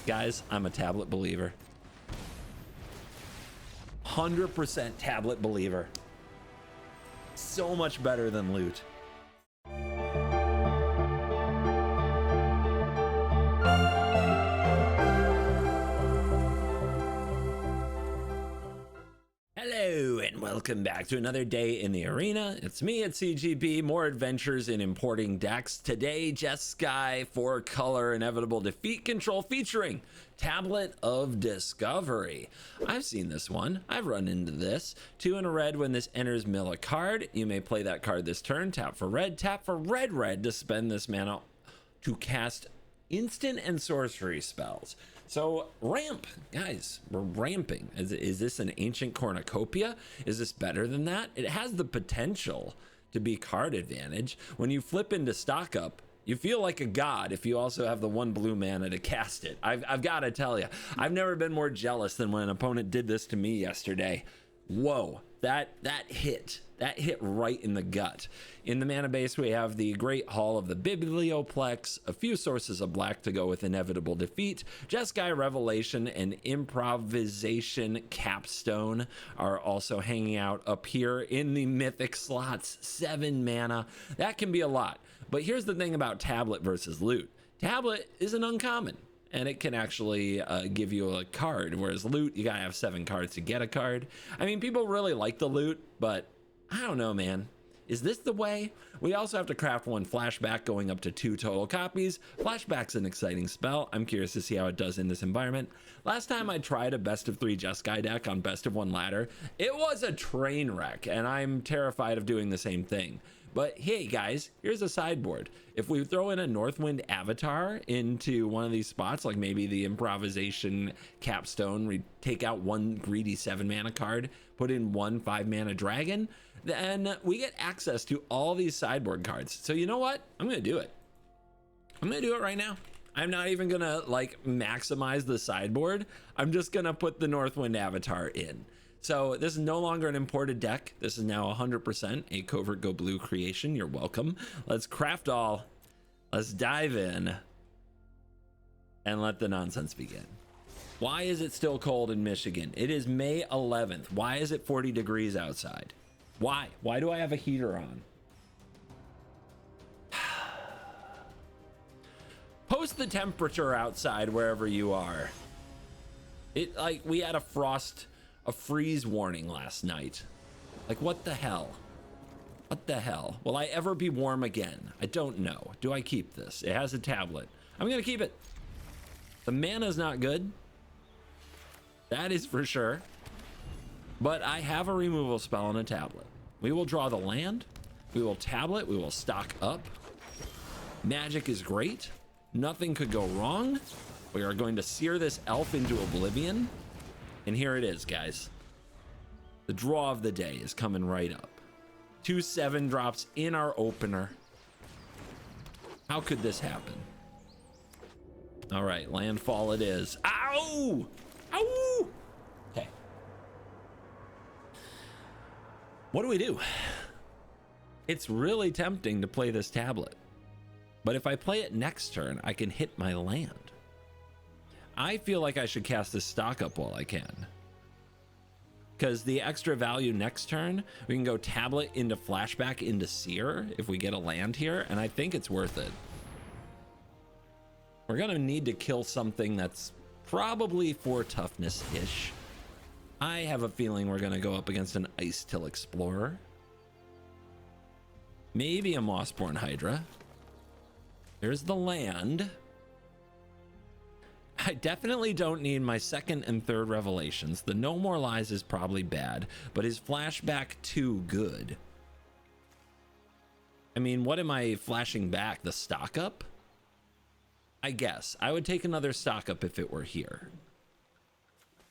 Guys, I'm a tablet believer. 100% tablet believer. So much better than loot. Hello and welcome back to another day in the arena. It's me at CGB, more adventures in importing decks. Today, Jeskai 4-color inevitable defeat control featuring Tablet of Discovery. I've seen this one. I've run into this. 2 in a red when this enters mill a card. You may play that card this turn. Tap for red to spend this mana to cast instant and sorcery spells. So ramp, guys, we're ramping. Is this an ancient cornucopia? Is this better than that? It has the potential to be card advantage. When you flip into stock up, you feel like a god if you also have the 1 blue mana to cast it. I've got to tell you, I've never been more jealous than when an opponent did this to me yesterday. Whoa, that hit right in the gut. In the mana base, we have the Great Hall of the Biblioplex, a few sources of black to go with inevitable defeat. Jeskai Revelation and Improvisation Capstone are also hanging out up here in the mythic slots. 7 mana. That can be a lot. But here's the thing about tablet versus loot. Tablet is an uncommon, and it can actually give you a card, whereas loot, you gotta have 7 cards to get a card. I mean, people really like the loot, but I don't know, man. Is this the way? We also have to craft 1 flashback, going up to 2 total copies. Flashback's an exciting spell. I'm curious to see how it does in this environment. Last time I tried a best of 3 Jeskai deck on best of 1 ladder, it was a train wreck, and I'm terrified of doing the same thing. But hey guys, here's a sideboard. If we throw in a Northwind Avatar into one of these spots, like maybe the Improvisation Capstone, we take out 1 greedy 7 mana card, put in 1 5 mana dragon, then we get access to all these sideboard cards. So you know what? I'm gonna do it. I'm gonna do it right now. I'm not even gonna like maximize the sideboard. I'm just gonna put the Northwind Avatar in. So this is no longer an imported deck. This is now 100% a CovertGoBlue creation. You're welcome. Let's craft all. Let's dive in and let the nonsense begin. Why is it still cold in Michigan? It is May 11th. Why is it 40 degrees outside? Why? Why do I have a heater on? Post the temperature outside wherever you are. It like we had a freeze warning last night. Like, what the hell? What the hell? Will I ever be warm again? I don't know. Do I keep this? It has a tablet. I'm gonna keep it. The mana's not good. That is for sure. But I have a removal spell on a tablet. We will draw the land. We will tablet. We will stock up. Magic is great. Nothing could go wrong. We are going to sear this elf into oblivion. And here it is, guys. The draw of the day is coming right up. 2 7-drops in our opener. How could this happen? All right, landfall it is. Ow! Ow! Okay. What do we do? It's really tempting to play this tablet. But if I play it next turn, I can hit my land. I feel like I should cast this stock up while I can. Because the extra value next turn, we can go tablet into flashback into seer if we get a land here, and I think it's worth it. We're gonna need to kill something that's probably 4 toughness-ish. I have a feeling we're gonna go up against an Ice Till Explorer. Maybe a Mossborn Hydra. There's the land. I definitely don't need my 2nd and 3rd revelations. The No More Lies is probably bad, but is flashback too good? I mean, what am I flashing back? The stock up? I guess. I would take another stock up if it were here.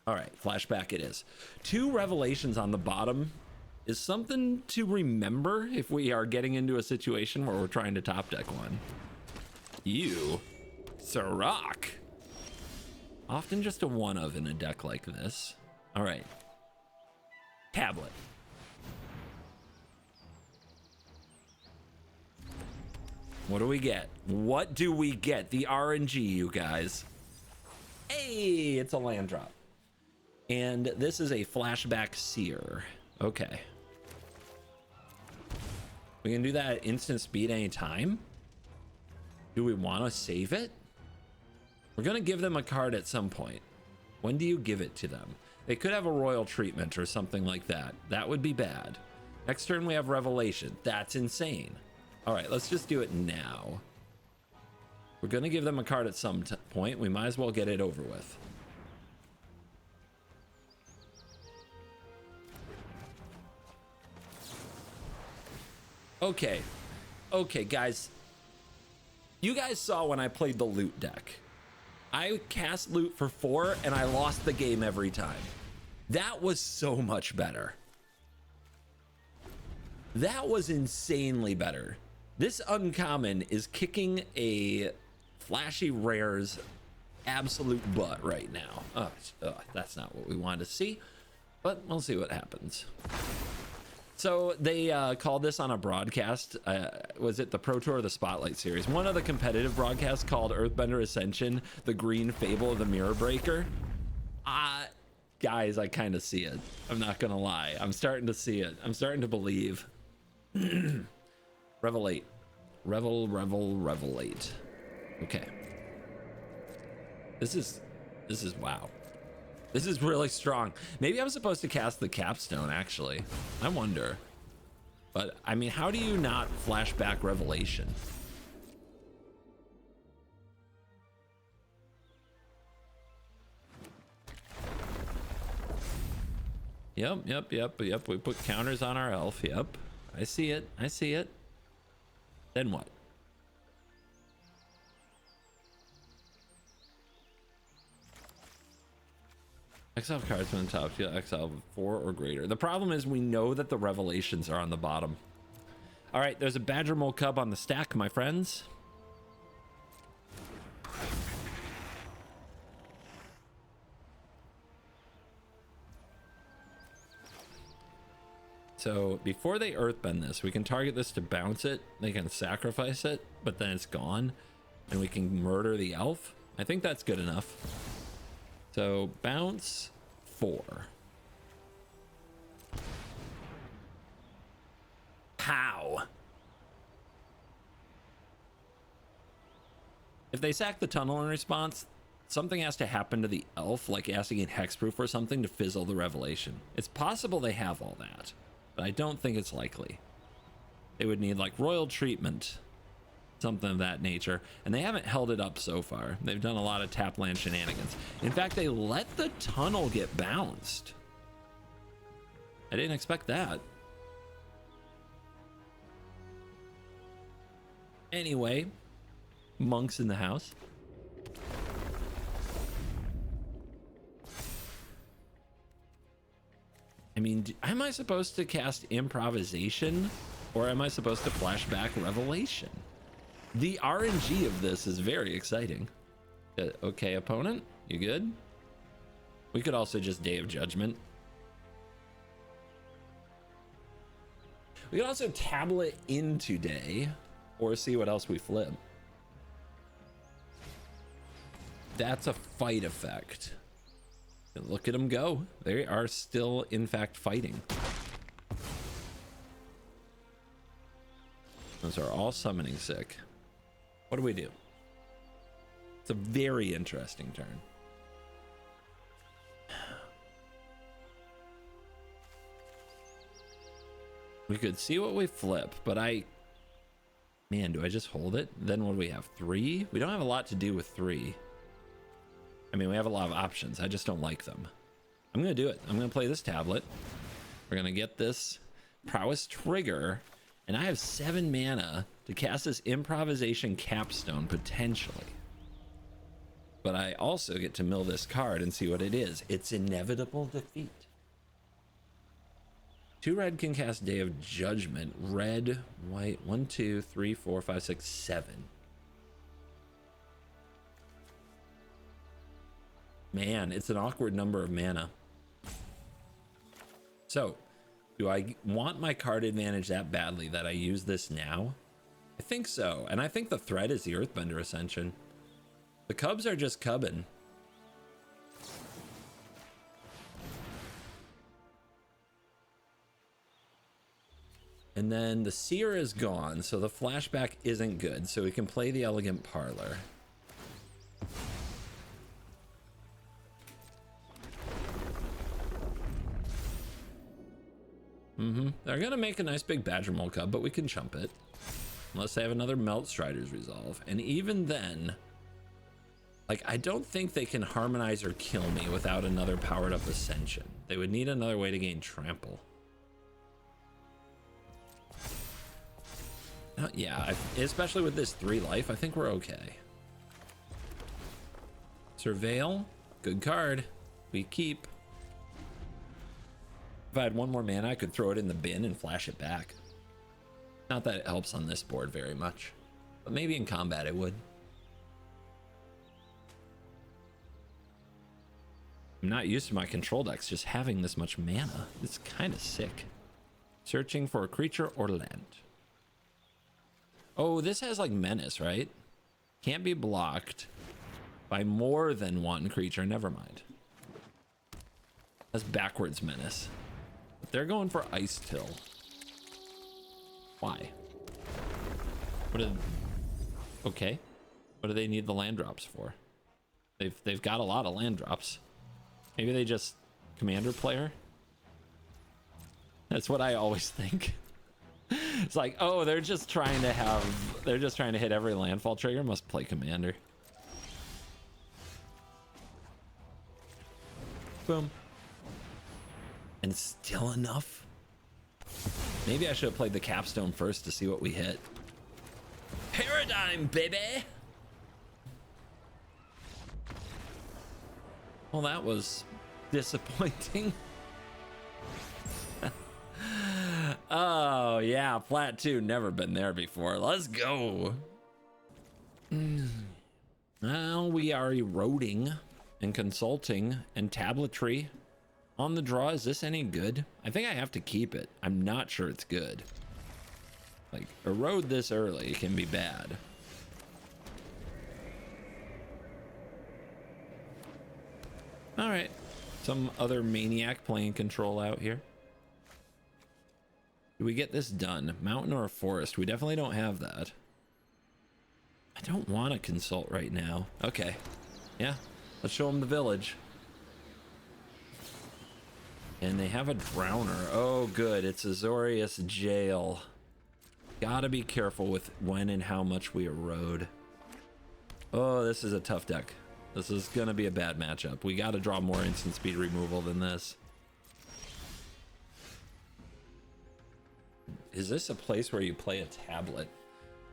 All right, flashback it is. 2 revelations on the bottom is something to remember if we are getting into a situation where we're trying to top deck one. You, Sirach. Often just a 1 of in a deck like this. All right. Tablet. What do we get? What do we get? The RNG, you guys. Hey, it's a land drop. And this is a flashback seer. Okay. We can do that at instant speed anytime. Do we want to save it? We're going to give them a card at some point. When do you give it to them? They could have a royal treatment or something like that. That would be bad. Next turn we have revelation. That's insane. All right, let's just do it now. We're going to give them a card at some point. We might as well get it over with. Okay. Okay, guys. You guys saw when I played the loot deck. I cast loot for 4 and I lost the game every time. That was so much better. That was insanely better. This uncommon is kicking a flashy rare's absolute butt right now. That's not what we wanted to see, but we'll see what happens. So they called this on a broadcast. Was it the Pro Tour or the Spotlight Series? One of the competitive broadcasts called Earthbender Ascension, the green fable of the Mirror Breaker. Guys, I kind of see it. I'm not going to lie. I'm starting to see it. I'm starting to believe. Revelate. Revelate. Okay. This is wow. This is really strong. Maybe I'm supposed to cast the capstone, actually. I wonder. But, I mean, how do you not flashback revelation? Yep. We put counters on our elf. Yep. I see it. Then what? Exile cards from the top field, exile 4 or greater. The problem is we know that the revelations are on the bottom. All right, there's a badger mole cub on the stack, my friends. So before they earthbend this, we can target this to bounce it. They can sacrifice it, but then it's gone. And we can murder the elf. I think that's good enough. So bounce 4. How? If they sack the tunnel in response, something has to happen to the elf, like it has to get hexproof or something to fizzle the revelation. It's possible they have all that, but I don't think it's likely. They would need like royal treatment, something of that nature, and they haven't held it up so far. They've done a lot of tap land shenanigans. In fact, they let the tunnel get bounced. I didn't expect that. Anyway, monks in the house. I mean, am I supposed to cast improvisation or am I supposed to flashback revelation? The RNG of this is very exciting. Okay, opponent, you good? We could also just Day of Judgment. We could also tablet into day or see what else we flip. That's a fight effect. And look at them go. They are still, in fact, fighting. Those are all summoning sick. What do we do? It's a very interesting turn. We could see what we flip, but man, do I just hold it? Then what do we have? 3? We don't have a lot to do with 3. I mean, we have a lot of options. I just don't like them. I'm going to do it. I'm going to play this tablet. We're going to get this prowess trigger, and I have 7 mana to cast this improvisation capstone potentially. But I also get to mill this card and see what it is. It's inevitable defeat. 2 red can cast Day of Judgment. Red, white, 1, 2, 3, 4, 5, 6, 7. Man, it's an awkward number of mana. So, do I want my card advantage that badly that I use this now? I think so, and I think the threat is the Earthbender Ascension. The Cubs are just cubbing. And then the Seer is gone, so the flashback isn't good. So we can play the Elegant Parlor. They're gonna make a nice big Badger Mole Cub, but we can chump it. Unless they have another Melt Strider's Resolve. And even then, like, I don't think they can harmonize or kill me without another powered up Ascension. They would need another way to gain Trample. Yeah, especially with this 3 life, I think we're okay. Surveil, good card. We keep. If I had 1 more mana, I could throw it in the bin and flash it back. Not that it helps on this board very much, but maybe in combat it would. I'm not used to my control decks just having this much mana. It's kind of sick. Searching for a creature or land. Oh, this has like Menace, right? Can't be blocked by more than 1 creature. Never mind. That's backwards Menace. But they're going for Ice Till. Why? Okay. What do they need the land drops for? They've got a lot of land drops. Maybe they just commander player? That's what I always think. It's like, oh, they're just trying to hit every landfall trigger. Must play commander. Boom. And still enough. Maybe I should have played the capstone first to see what we hit. Paradigm, baby. Well, that was disappointing. Oh, yeah, flat 2, never been there before. Let's go. Now we are eroding and consulting and tabletry on the draw. Is this any good? I think I have to keep it. I'm not sure it's good. Like, erode this early can be bad. All right, some other maniac playing control out here. Do we get this done? Mountain or a forest? We definitely don't have that. I don't want to consult right now. Okay. Yeah. Let's show them the village. And they have a Drowner. Oh, good. It's Azorius Jail. Gotta be careful with when and how much we erode. Oh, this is a tough deck. This is gonna be a bad matchup. We gotta draw more instant speed removal than this. Is this a place where you play a tablet?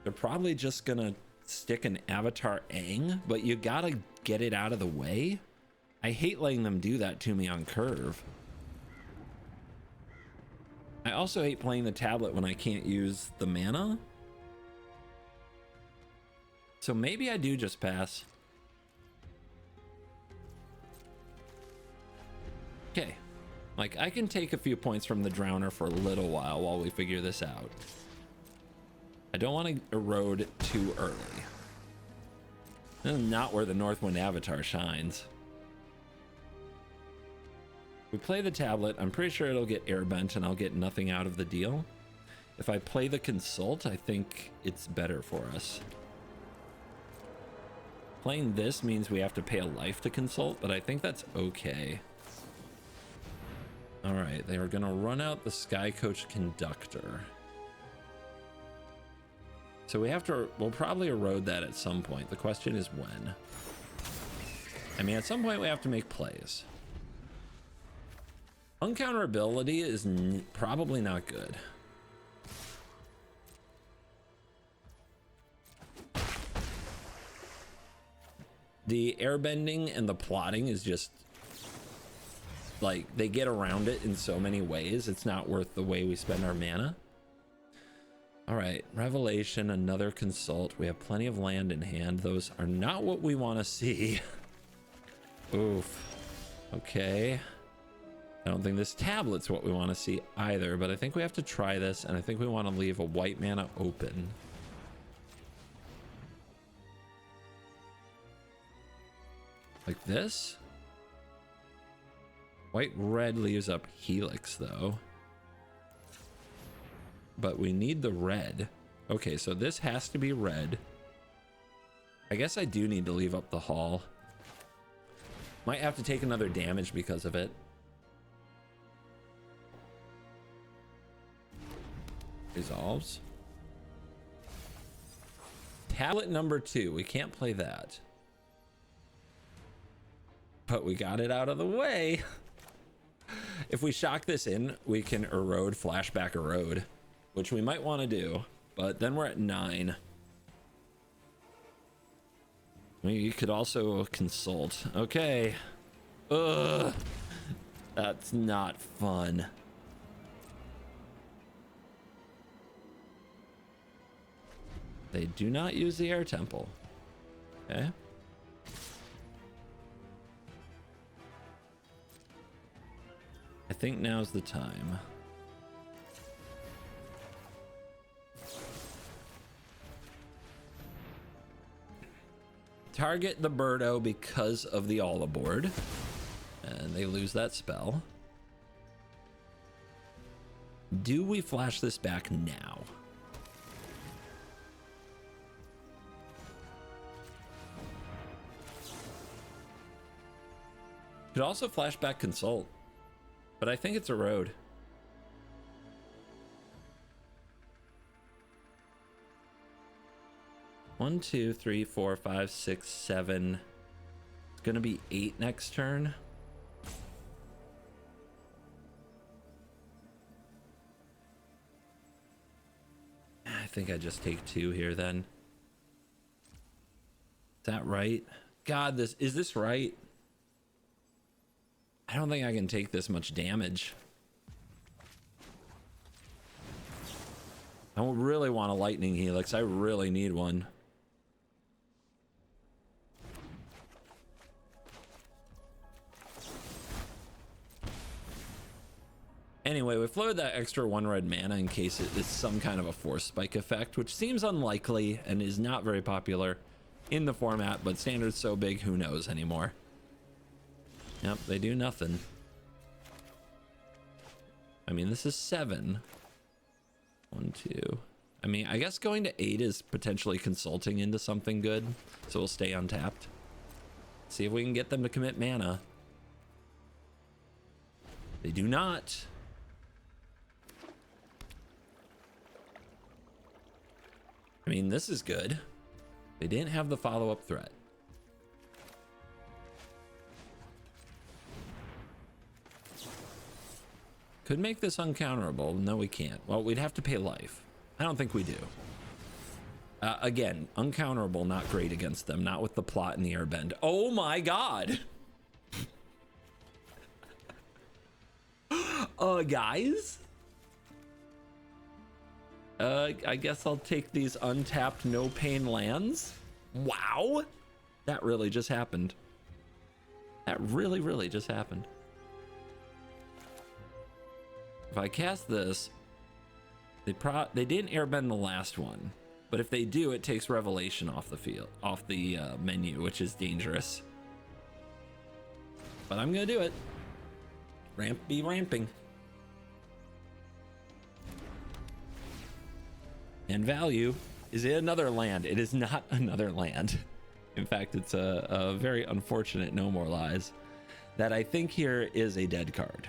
They're probably just gonna stick an Avatar Aang, but you gotta get it out of the way. I hate letting them do that to me on curve. I also hate playing the tablet when I can't use the mana. So maybe I do just pass. Okay. Like, I can take a few points from the Drowner for a little while we figure this out. I don't want to erode too early. This is not where the Northwind Avatar shines. We play the tablet. I'm pretty sure it'll get airbent and I'll get nothing out of the deal. If I play the Consult, I think it's better for us. Playing this means we have to pay a life to Consult, but I think that's okay. All right, they are gonna run out the Sky Coach Conductor. So we'll probably erode that at some point. The question is when. I mean, at some point we have to make plays. Uncounterability is probably not good. The airbending and the plotting is just like, they get around it in so many ways. It's not worth the way we spend our mana. All right, Revelation, another Consult. We have plenty of land in hand. Those are not what we want to see. Oof. Okay. I don't think this tablet's what we want to see either, but I think we have to try this, and I think we want to leave a white mana open. Like this? White red leaves up Helix, though. but we need the red. Okay, so this has to be red. I guess I do need to leave up the hall. Might have to take another damage because of it. Resolves. Tablet number 2. We can't play that. But we got it out of the way. If we shock this in, we can erode, flashback erode, which we might want to do. But then we're at 9. You could also consult. Okay. Ugh. That's not fun. They do not use the air temple. Okay. I think now's the time. Target the Birdo because of the all aboard. And they lose that spell. Do we flash this back now? Could also flashback consult, but I think it's a road. One, 2, 3, 4, 5, 6, 7. It's gonna be 8 next turn. I think I just take 2 here then. Is that right? God, is this right? I don't think I can take this much damage. I really want a lightning helix. I really need one. Anyway, we floated that extra 1 red mana in case it is some kind of a force spike effect, which seems unlikely and is not very popular in the format, but standard's so big, who knows anymore. Yep, they do nothing. I mean, this is 7. 1, 2. I mean, I guess going to 8 is potentially consulting into something good, so we'll stay untapped. See if we can get them to commit mana. They do not. I mean, this is good. They didn't have the follow-up threat. Could make this uncounterable. No, we can't. Well, we'd have to pay life. I don't think we do. Again, uncounterable, not great against them. Not with the plot and the airbend. Oh my god! Guys? I guess I'll take these untapped no pain lands. Wow! That really just happened. That really just happened. If I cast this, they didn't airbend the last one, but if they do, it takes Revelation off the field, off the menu, which is dangerous. But I'm gonna do it. Be ramping. And value is another land. It is not another land. In fact, it's a very unfortunate no more lies that I think here is a dead card.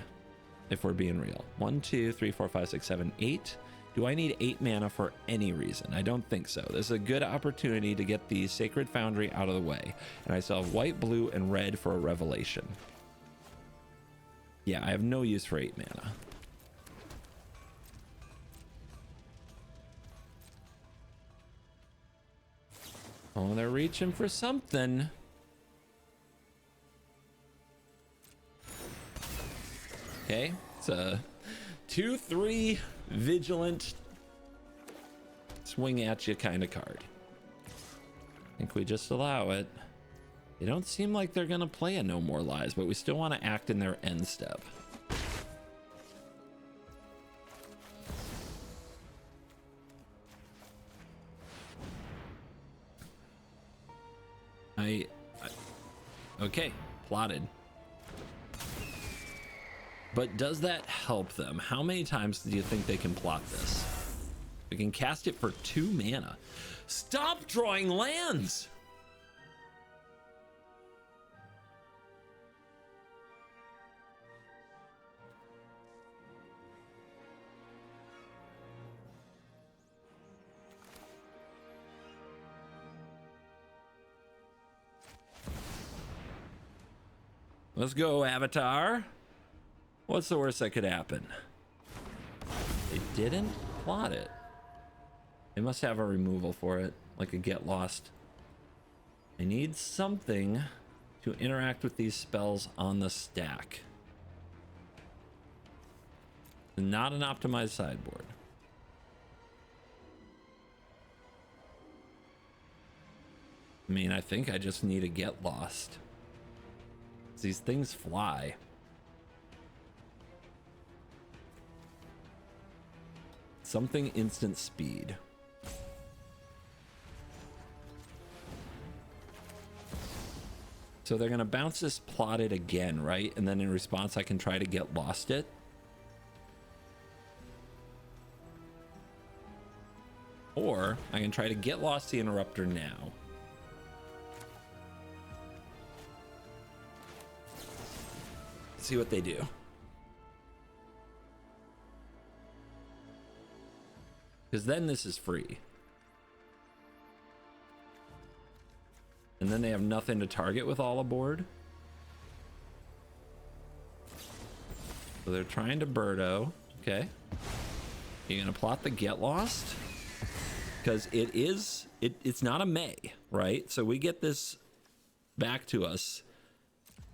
If we're being real. 1, 2, 3, 4, 5, 6, 7, 8. Do I need 8 mana for any reason? I don't think so. This is a good opportunity to get the Sacred Foundry out of the way. And I still have white, blue, and red for a Revelation. Yeah, I have no use for 8 mana. Oh, they're reaching for something. Okay, it's a 2/3 vigilant swing at you kind of card. I think we just allow it. They don't seem like they're gonna play a no more lies, but we still want to act in their end step. Okay, plotted. But does that help them? How many times do you think they can plot this? We can cast it for 2 mana. Stop drawing lands! Let's go, Avatar. What's the worst that could happen? They didn't plot it. They must have a removal for it, like a get lost. I need something to interact with these spells on the stack. Not an optimized sideboard. I mean, I think I just need a get lost. These things fly. Something instant speed. So they're gonna bounce this plotted again, right? And then in response, I can try to get lost it. Or I can try to get lost the interrupter now. See what they do. Because then this is free. And then they have nothing to target with all aboard. So they're trying to Birdo. Okay. You're gonna plot the get lost? Because it's not a May, right? So we get this back to us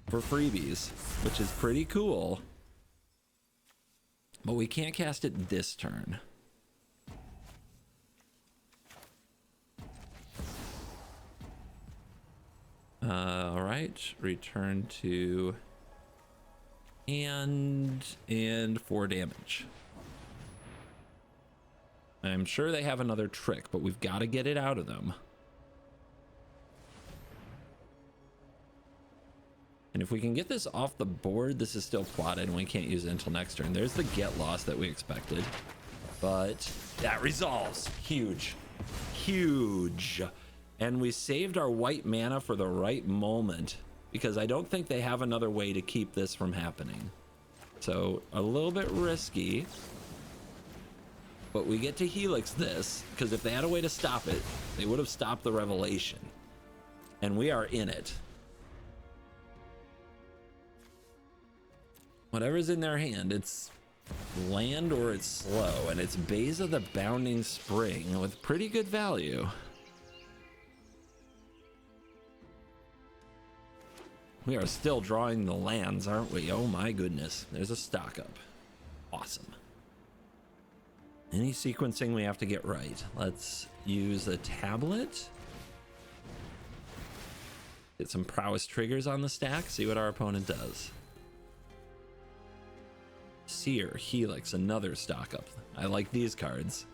for freebies, which is pretty cool. But we can't cast it this turn. All right, return to and 4 damage. I'm sure they have another trick, but we've got to get it out of them. And if we can get this off the board, this is still plotted and we can't use it until next turn. There's the get lost that we expected, but that resolves. Huge, huge. And we saved our white mana for the right moment because I don't think they have another way to keep this from happening. So a little bit risky, but we get to Helix this because if they had a way to stop it, they would have stopped the revelation. And we are in it. Whatever's in their hand, it's land or it's slow, and it's Bays of the Bounding Spring with pretty good value. We are still drawing the lands, aren't we? Oh my goodness. There's a stock up. Awesome. Any sequencing we have to get right. Let's use a tablet. Get some prowess triggers on the stack, see what our opponent does. Seer, Helix, another stock up. I like these cards.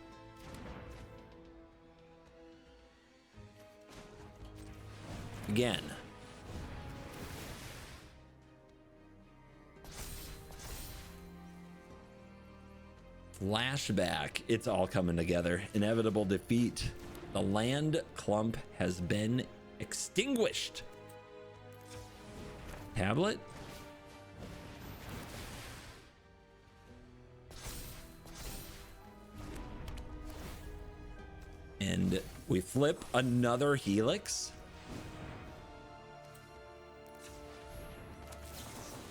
Again. Flashback. It's all coming together. Inevitable defeat. The land clump has been extinguished. Tablet. And we flip another Helix.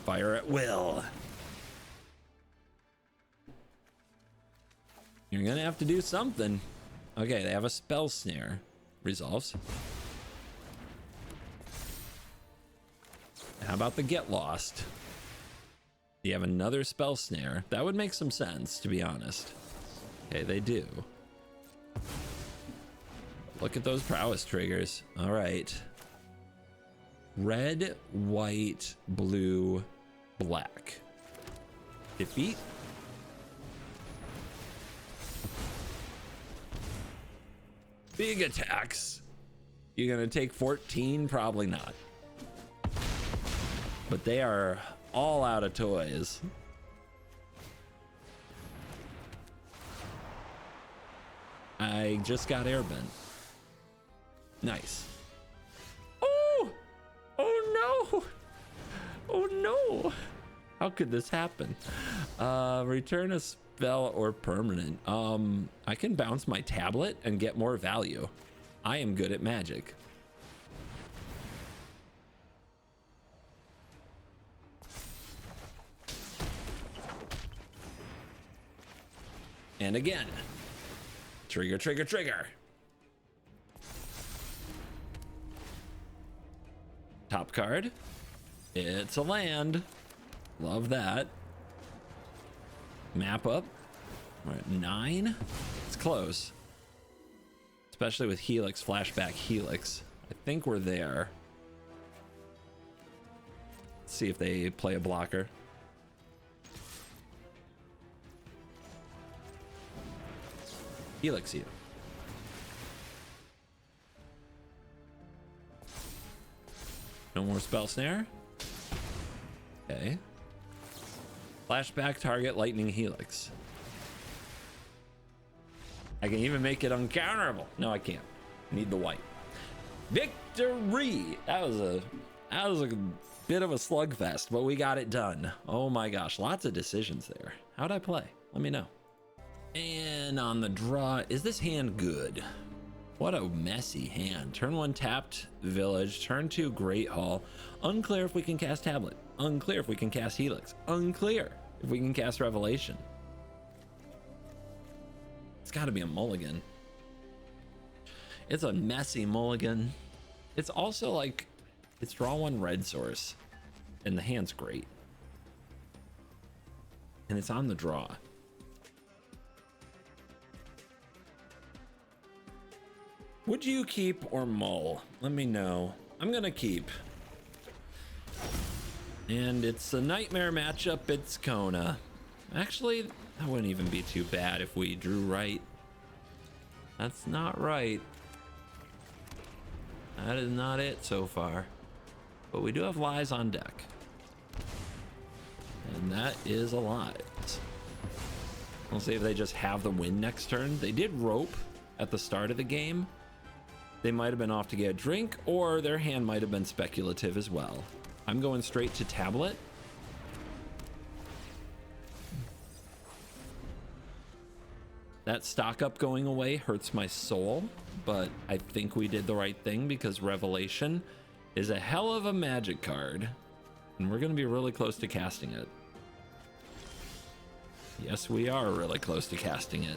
Fire at will. You're gonna have to do something. Okay, they have a spell snare. Resolves. How about the get lost? You have another spell snare. That would make some sense, to be honest. Okay, they do. Look at those prowess triggers. All right. Red, white, blue, black. Defeat. Big attacks. You're gonna take 14? Probably not. But they are all out of toys. I just got airbent. Nice. Oh! Oh no! Oh no! How could this happen? Return a spell or permanent. I can bounce my tablet and get more value. I am good at magic. And again. Trigger, trigger, trigger. Top card. It's a land. Love that. Map up. We're at 9. It's close. Especially with Helix, flashback Helix. I think we're there. Let's see if they play a blocker. Helix you. No more spell snare. Okay. Flashback target lightning Helix. I can even make it uncounterable. No, I can't. Need the white. Victory! That was a bit of a slugfest, but we got it done. Oh my gosh, lots of decisions there. How'd I play? Let me know. And on the draw, is this hand good? What a messy hand. Turn 1 tapped Village, turn 2 Great Hall. Unclear if we can cast Tablet. Unclear if we can cast Helix. Unclear if we can cast Revelation. It's got to be a mulligan. It's a messy mulligan. It's also like, it's draw 1 red source, and the hand's great. And it's on the draw. Would you keep or mull? Let me know. I'm gonna keep. And it's a nightmare matchup. It's Kona. Actually, that wouldn't even be too bad if we drew right. That's not right. That is not it so far. But we do have lies on deck. And that is a lot. We'll see if they just have the win next turn. They did rope at the start of the game. They might have been off to get a drink, or their hand might have been speculative as well. I'm going straight to Tablet. That stock up going away hurts my soul, but I think we did the right thing because Revelation is a hell of a magic card, and we're going to be really close to casting it. Yes, we are really close to casting it.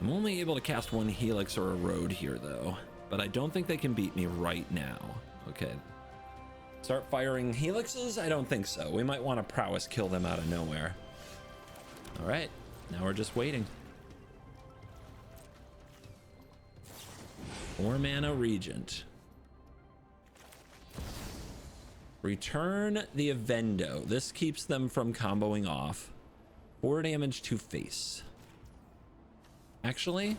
I'm only able to cast 1 Helix or a Road here, though, but I don't think they can beat me right now. Okay. Start firing Helixes? I don't think so. We might want to prowess kill them out of nowhere. All right, now we're just waiting. 4 mana Regent. Return the Avendo. This keeps them from comboing off. 4 damage to face. Actually,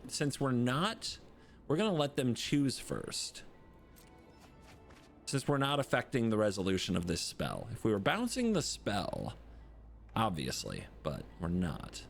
since we're gonna let them choose first. Since we're not affecting the resolution of this spell. If we were bouncing the spell, obviously, but we're not.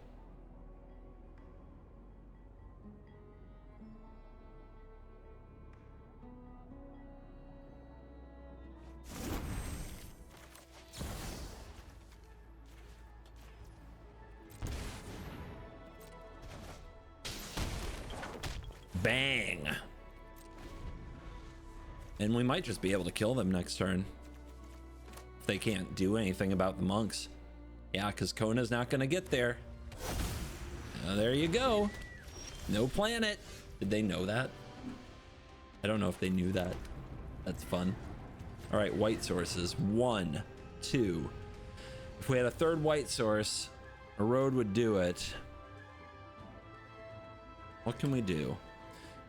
Bang. And we might just be able to kill them next turn. If they can't do anything about the monks. Yeah, because Kona's not going to get there. There you go. No planet. Did they know that? I don't know if they knew that. That's fun. All right, white sources. 1, 2. If we had a 3rd white source, a road would do it. What can we do?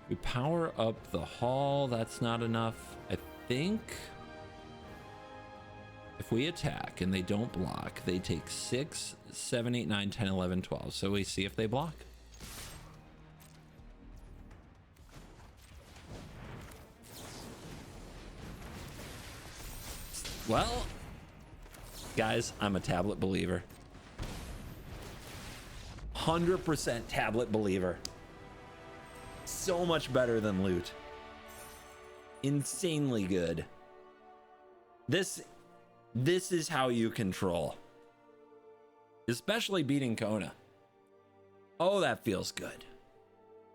We power up the hall. That's not enough. I think if we attack and they don't block, they take 6, 7, 8, 9, 10, 11, 12. So we see if they block. Well, guys, I'm a Tablet believer. 100% tablet believer. So much better than loot. Insanely good. This is how you control. Especially beating Kona. Oh, that feels good.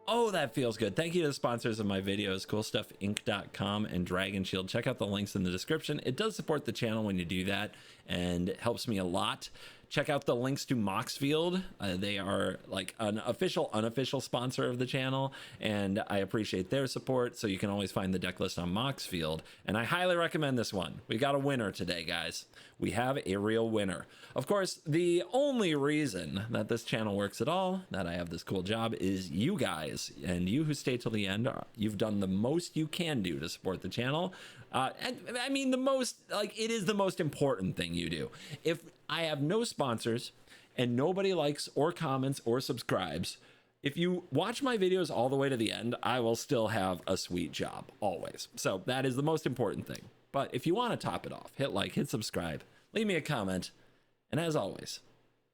Oh, that feels good. Thank you to the sponsors of my videos, CoolStuffInc.com and Dragon Shield. Check out the links in the description. It does support the channel when you do that, and it helps me a lot. Check out the links to Moxfield. They are like an official, unofficial sponsor of the channel, and I appreciate their support. So you can always find the deck list on Moxfield, and I highly recommend this one. We got a winner today, guys. We have a real winner. Of course, the only reason that this channel works at all, that I have this cool job, is you guys, and you who stay till the end. You've done the most you can do to support the channel. And I mean, the most, like, it is the most important thing you do. If I have no sponsors and nobody likes or comments or subscribes, if you watch my videos all the way to the end, I will still have a sweet job, always. So that is the most important thing. But if you want to top it off, hit like, hit subscribe, leave me a comment, and as always,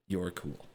you're cool.